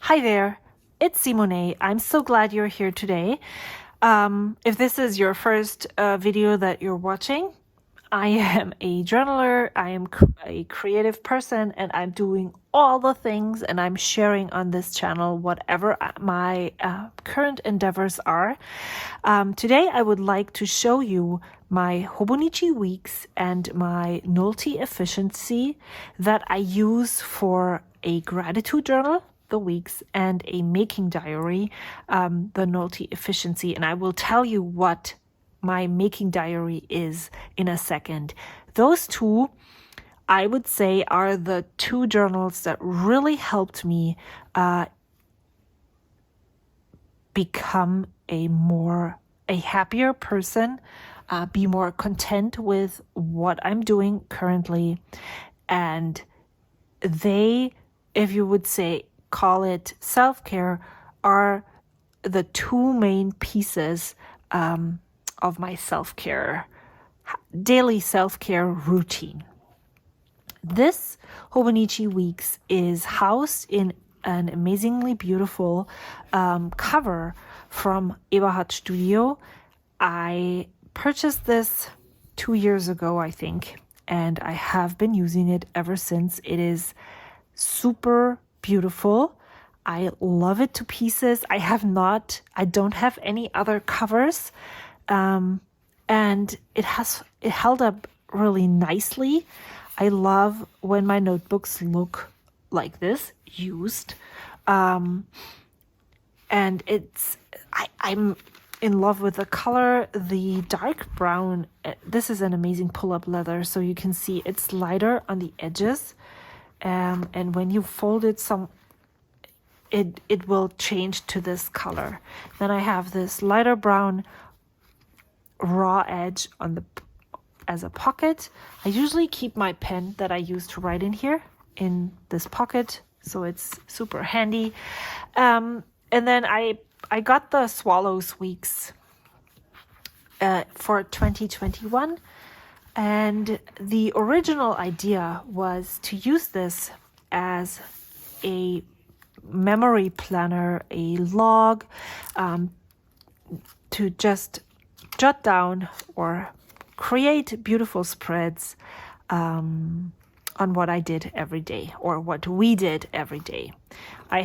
Hi there, it's Simone. I'm so glad you're here today. If this is your first video that you're watching, I am a journaler, I am a creative person, and I'm doing all the things and I'm sharing on this channel whatever my current endeavors are. Today I would like to show you my Hobonichi Weeks and my Nolty Efficiency that I use for a gratitude journal, the weeks, and a making diary, the Nolty Efficiency. And I will tell you what my making diary is in a second. Those two, I would say, are the two journals that really helped me become a happier person, be more content with what I'm doing currently. And they, if you would say, call it self-care, are the two main pieces of my daily self-care routine. This Hobonichi Weeks is housed in an amazingly beautiful cover from Eberhard Studio. I purchased this 2 years ago, I think, and I have been using it ever since. It is super beautiful. I love it to pieces. I don't have any other covers, and it held up really nicely. I love when my notebooks look like this, used, and I'm in love with the color. The dark brown, this is an amazing pull-up leather, so you can see it's lighter on the edges, and when you fold it it will change to this color. Then I have this lighter brown raw edge as a pocket. I usually keep my pen that I use to write in here in this pocket, so it's super handy. And then I got the Swallows Weeks for 2021, and the original idea was to use this as a memory planner, a log, to just jot down or create beautiful spreads on what I did every day, or what we did every day. I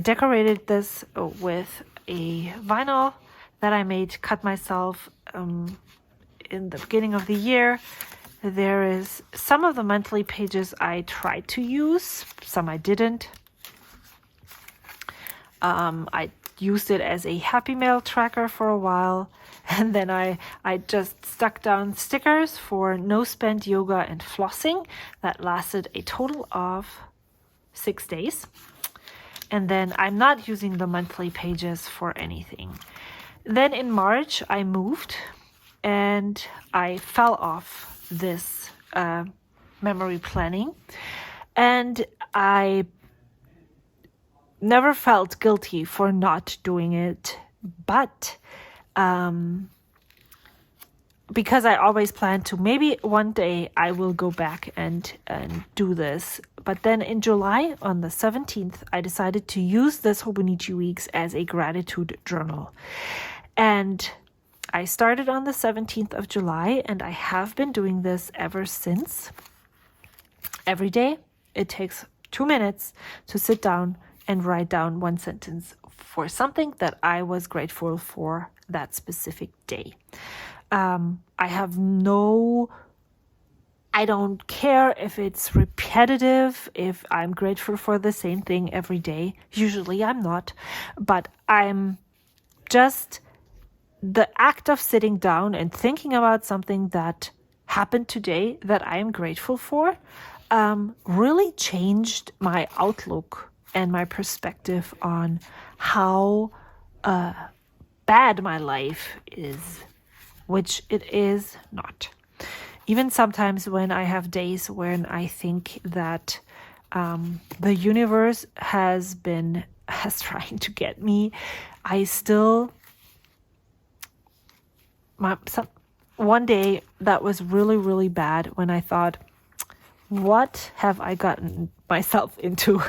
decorated this with a vinyl that I cut myself in the beginning of the year. There is some of the monthly pages I tried to use, some I didn't. I used it as a Happy Mail tracker for a while, and then I just stuck down stickers for no spent yoga and flossing that lasted a total of 6 days. And then I'm not using the monthly pages for anything. Then in March I moved and I fell off this memory planning, and I never felt guilty for not doing it, but because I always planned to, maybe one day I will go back and do this. But then in July, on the 17th, I decided to use this Hobonichi Weeks as a gratitude journal. And I started on the 17th of July, and I have been doing this ever since. Every day, it takes 2 minutes to sit down and write down one sentence for something that I was grateful for that specific day. I don't care if it's repetitive, if I'm grateful for the same thing every day. Usually I'm not, but I'm just, the act of sitting down and thinking about something that happened today that I am grateful for really changed my outlook and my perspective on how bad my life is, which it is not. Even sometimes when I have days when I think that the universe has trying to get me, I still, one day that was really, really bad when I thought, what have I gotten myself into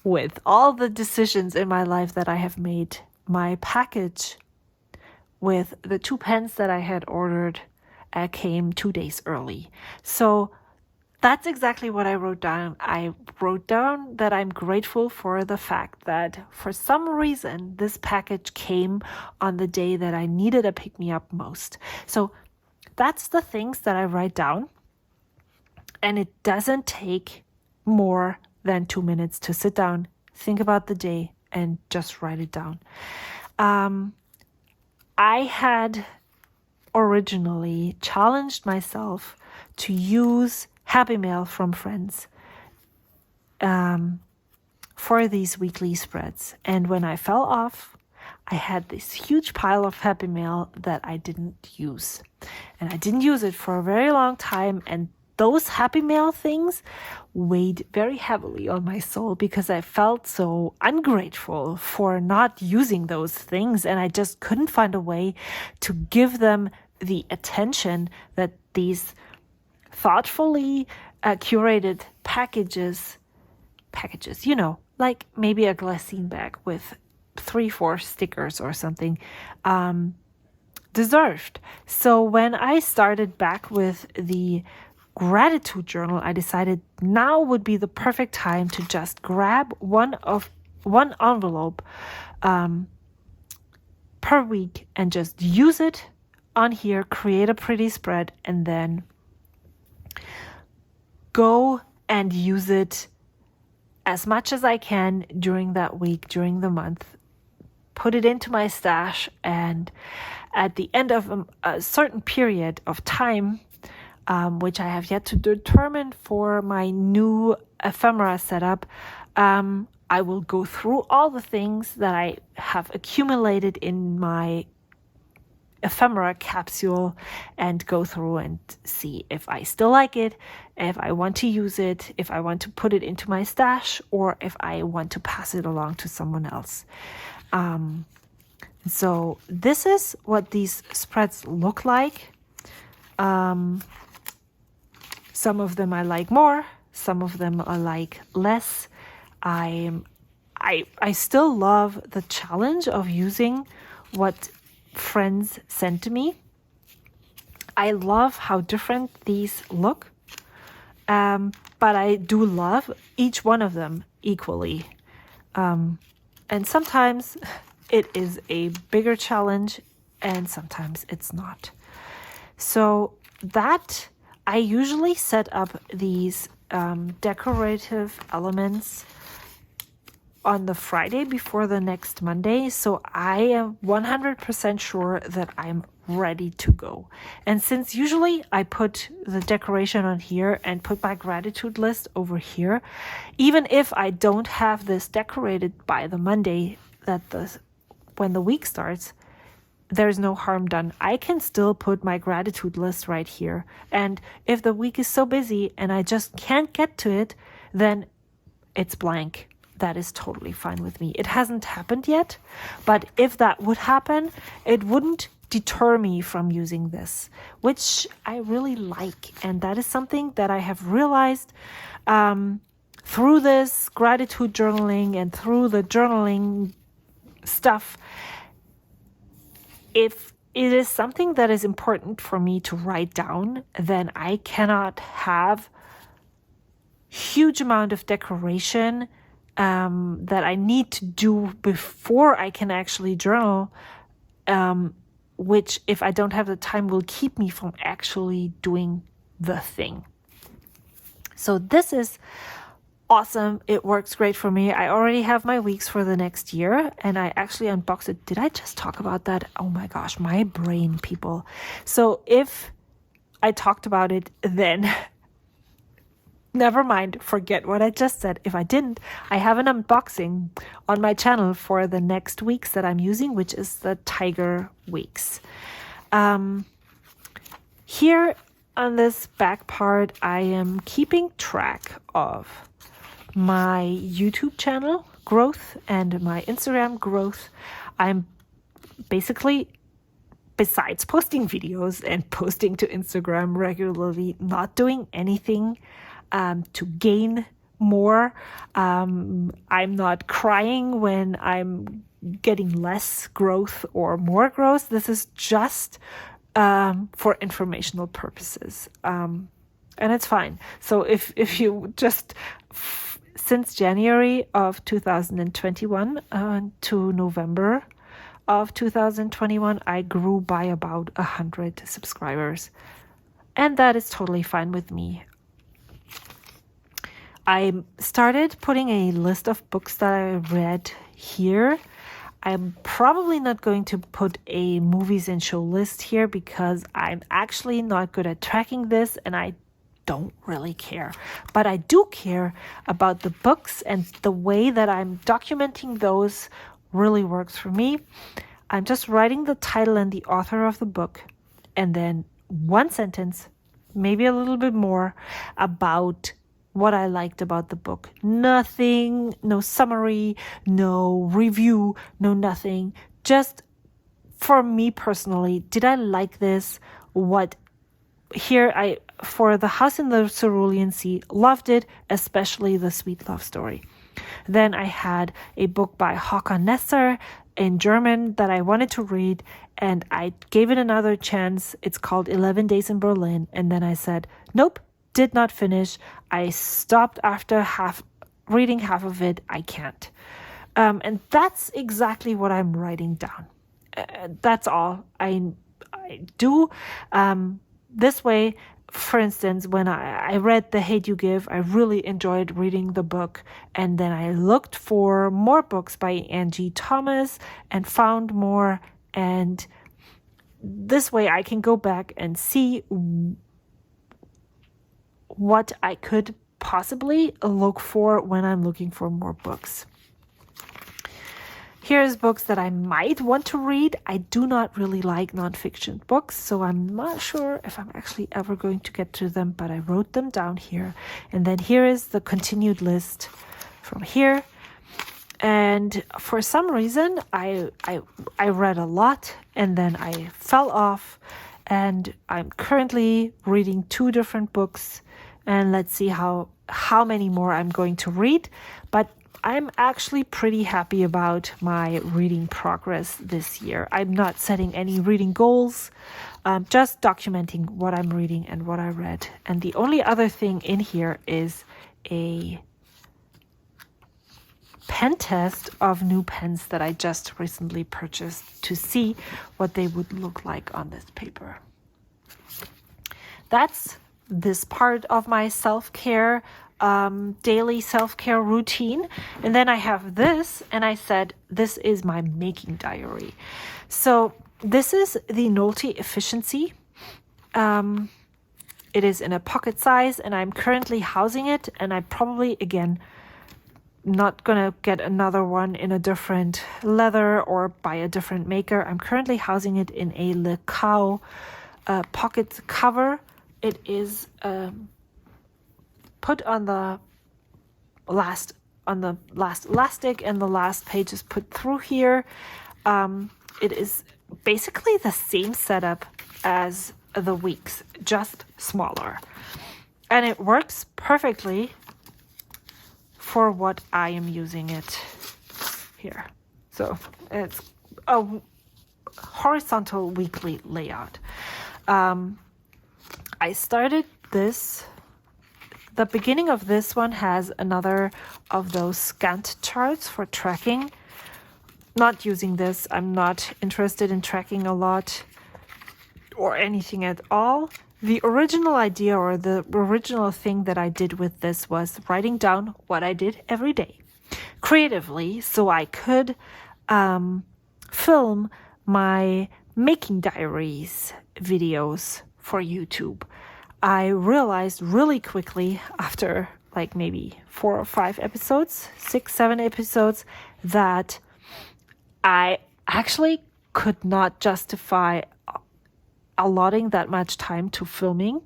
with all the decisions in my life that I have made? My package with the 2 pens that I had ordered came 2 days early. So that's exactly what I wrote down. I wrote down that I'm grateful for the fact that for some reason this package came on the day that I needed a pick-me-up most. So that's the things that I write down. And it doesn't take more than 2 minutes to sit down, think about the day, and just write it down. I had originally challenged myself to use Happy Mail from friends for these weekly spreads. And when I fell off, I had this huge pile of Happy Mail that I didn't use. And I didn't use it for a very long time. And those Happy Mail things weighed very heavily on my soul because I felt so ungrateful for not using those things. And I just couldn't find a way to give them the attention that these thoughtfully curated packages, you know, like maybe a glassine bag with 3-4 stickers or something, deserved. So when I started back with the gratitude journal, I decided now would be the perfect time to just grab one envelope per week and just use it on here, create a pretty spread, and then go and use it as much as I can during that week, during the month, put it into my stash, and at the end of a certain period of time, which I have yet to determine for my new ephemera setup, I will go through all the things that I have accumulated in my ephemera capsule and go through and see if I still like it, if I want to use it, if I want to put it into my stash, or if I want to pass it along to someone else. So this is what these spreads look like. Some of them I like more, some of them I like less. I still love the challenge of using what friends sent to me. I love how different these look, but I do love each one of them equally. And sometimes it is a bigger challenge and sometimes it's not. So that I usually set up these decorative elements on the Friday before the next Monday, so I am 100% sure that I'm ready to go. And since usually I put the decoration on here and put my gratitude list over here, even if I don't have this decorated by the Monday when the week starts, there's no harm done. I can still put my gratitude list right here. And if the week is so busy and I just can't get to it, then it's blank. That is totally fine with me. It hasn't happened yet, but if that would happen, it wouldn't deter me from using this, which I really like. And that is something that I have realized through this gratitude journaling and through the journaling stuff. If it is something that is important for me to write down, then I cannot have huge amount of decoration that I need to do before I can actually journal, which if I don't have the time will keep me from actually doing the thing. So this is awesome. It works great for me. I already have my weeks for the next year and I actually unboxed it. Did I just talk about that? Oh my gosh, my brain, people. So if I talked about it, then never mind, forget what I just said. If I didn't, I have an unboxing on my channel for the next weeks that I'm using, which is the Tiger Weeks. Here on this back part, I am keeping track of my YouTube channel growth and my Instagram growth. I'm basically besides posting videos and posting to Instagram regularly, not doing anything to gain more. I'm not crying when I'm getting less growth or more growth. This is just for informational purposes. And it's fine. So if you just, since January of 2021 to November of 2021, I grew by about 100 subscribers. And that is totally fine with me. I started putting a list of books that I read here. I'm probably not going to put a movies and show list here because I'm actually not good at tracking this and I don't really care. But I do care about the books, and the way that I'm documenting those really works for me. I'm just writing the title and the author of the book, and then one sentence, maybe a little bit more, about what I liked about the book. Nothing, no summary, no review, no nothing. Just for me personally, did I like this? For The House in the Cerulean Sea, loved it, especially the sweet love story. Then I had a book by Håkan Nesser in German that I wanted to read, and I gave it another chance. It's called 11 Days in Berlin. And then I said, nope, did not finish. I stopped after reading half of it. I can't. And that's exactly what I'm writing down. That's all I do. This way, for instance, when I read The Hate You Give, I really enjoyed reading the book. And then I looked for more books by Angie Thomas and found more. And this way I can go back and see what I could possibly look for when I'm looking for more books. Here's books that I might want to read. I do not really like nonfiction books, so I'm not sure if I'm actually ever going to get to them, but I wrote them down here. And then here is the continued list from here. And for some reason, I read a lot and then I fell off, and I'm currently reading 2 different books, and let's see how many more I'm going to read. But I'm actually pretty happy about my reading progress this year. I'm not setting any reading goals, just documenting what I'm reading and what I read. And the only other thing in here is a pen test of new pens that I just recently purchased to see what they would look like on this paper. That's this part of my self-care, daily self-care routine. And then I have this, and I said, this is my making diary. So this is the Nolty Efficiency. It is in a pocket size, and I'm currently housing it, and I probably, again, not gonna get another one in a different leather or by a different maker. I'm currently housing it in a Le Cow pocket cover. It is put on the last elastic, and the last page is put through here. It is basically the same setup as the Weeks, just smaller, and it works perfectly for what I am using it here. So it's a horizontal weekly layout. I started this. The beginning of this one has another of those Gantt charts for tracking. Not using this. I'm not interested in tracking a lot or anything at all. The original idea, or the original thing that I did with this, was writing down what I did every day creatively, so I could film my making diaries videos for YouTube. I realized really quickly after like maybe 4 or 5 episodes, 6, 7 episodes, that I actually could not justify allotting that much time to filming.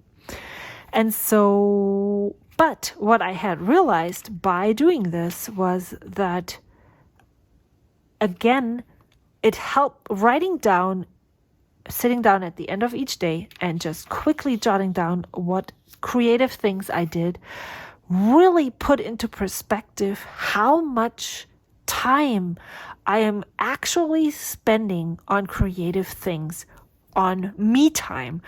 And so, but what I had realized by doing this was that, again, it helped. Writing down sitting down at the end of each day and just quickly jotting down what creative things I did really put into perspective how much time I am actually spending on creative things, on me time,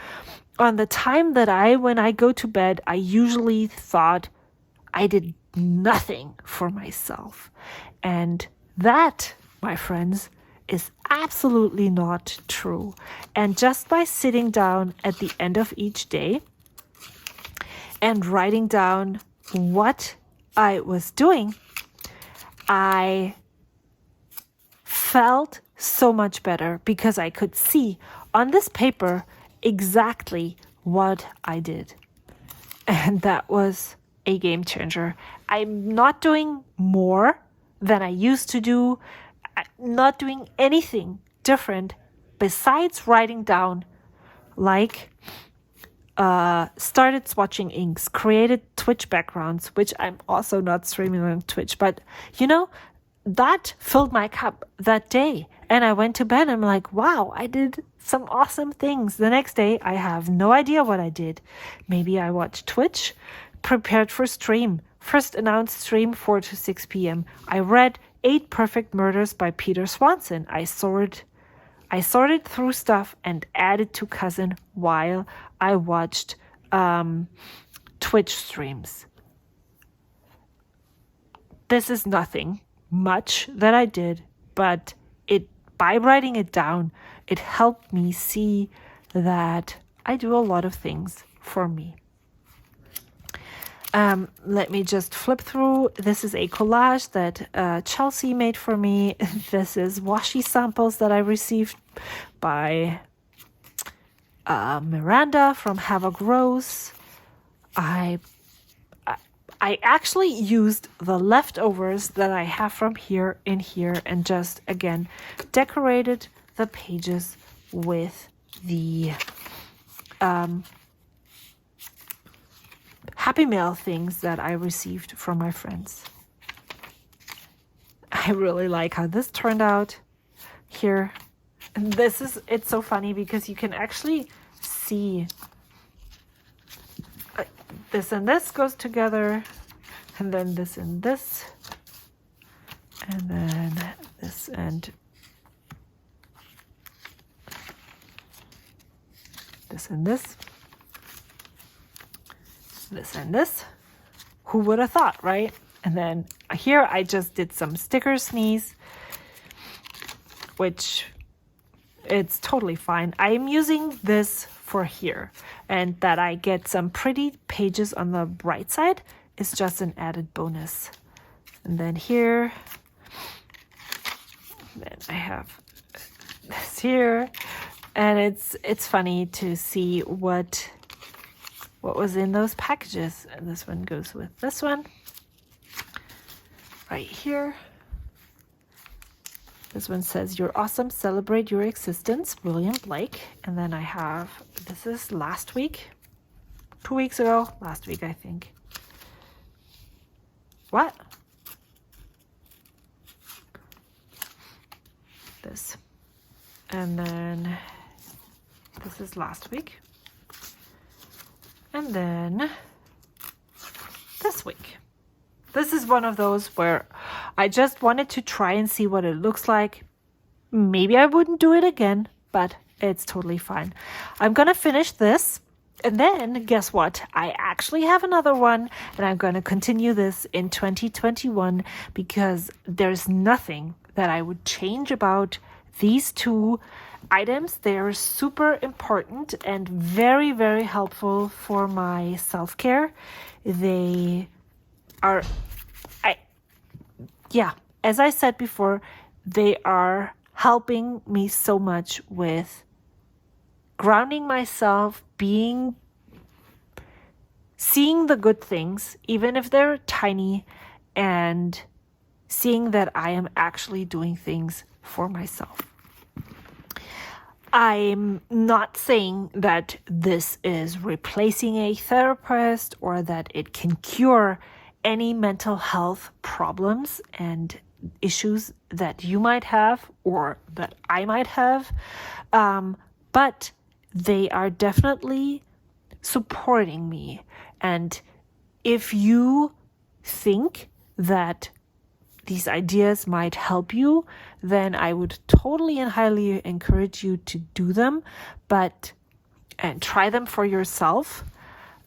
on the time that when I go to bed, I usually thought I did nothing for myself. And that, my friends, is absolutely not true. And just by sitting down at the end of each day and writing down what I was doing, I felt so much better because I could see on this paper exactly what I did. And that was a game changer. I'm not doing more than I used to do, not doing anything different besides writing down, like started swatching inks, created Twitch backgrounds, which I'm also not streaming on Twitch, but that filled my cup that day. And I went to bed and I'm like, wow, I did some awesome things. The next day, I have no idea what I did. Maybe I watched Twitch, prepared for stream, first announced stream 4 to 6 p.m. I read 8 Perfect Murders by Peter Swanson. I sorted through stuff and added to Cousin while I watched Twitch streams. This is nothing much that I did, but by writing it down, it helped me see that I do a lot of things for me. Let me just flip through. This is a collage that Chelsea made for me. This is washi samples that I received by Miranda from Havoc Rose. I actually used the leftovers that I have from here in here and just, again, decorated the pages with the Happy Mail things that I received from my friends. I really like how this turned out here. And it's so funny because you can actually see this and this goes together, and then this and this, and then this and this and this, this and this. Who would have thought, right? And then here I just did some sticker sneeze, which it's totally fine. I'm using this for here, and that I get some pretty pages on the right side is just an added bonus. And then here, then I have this here, and it's funny to see what was in those packages. And this one goes with this one right here. This one says, "You're awesome, celebrate your existence, William Blake." And then I have, this is last week, 2 weeks ago, last week, I think. What? This. And then this is last week. And then this week. This is one of those where I just wanted to try and see what it looks like. Maybe I wouldn't do it again, but it's totally fine. I'm going to finish this. And then guess what? I actually have another one, and I'm going to continue this in 2021 because there's nothing that I would change about these two items. They are super important and very, very helpful for my self-care. They are, as I said before, they are helping me so much with grounding myself, seeing the good things, even if they're tiny, and seeing that I am actually doing things for myself. I'm not saying that this is replacing a therapist or that it can cure any mental health problems and issues that you might have or that I might have. but they are definitely supporting me. And if you think that these ideas might help you, then I would totally and highly encourage you to do them, and try them for yourself.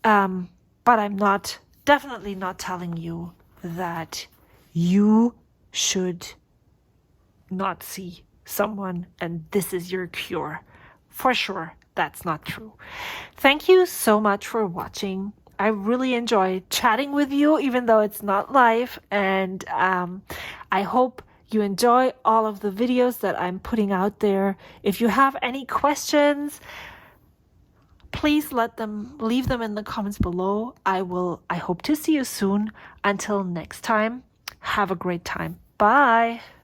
But I'm definitely not telling you that you should not see someone and this is your cure. For sure, that's not true. Thank you so much for watching. I really enjoy chatting with you, even though it's not live. And I hope you enjoy all of the videos that I'm putting out there. If you have any questions, please leave them in the comments below. I hope to see you soon. Until next time, have a great time. Bye.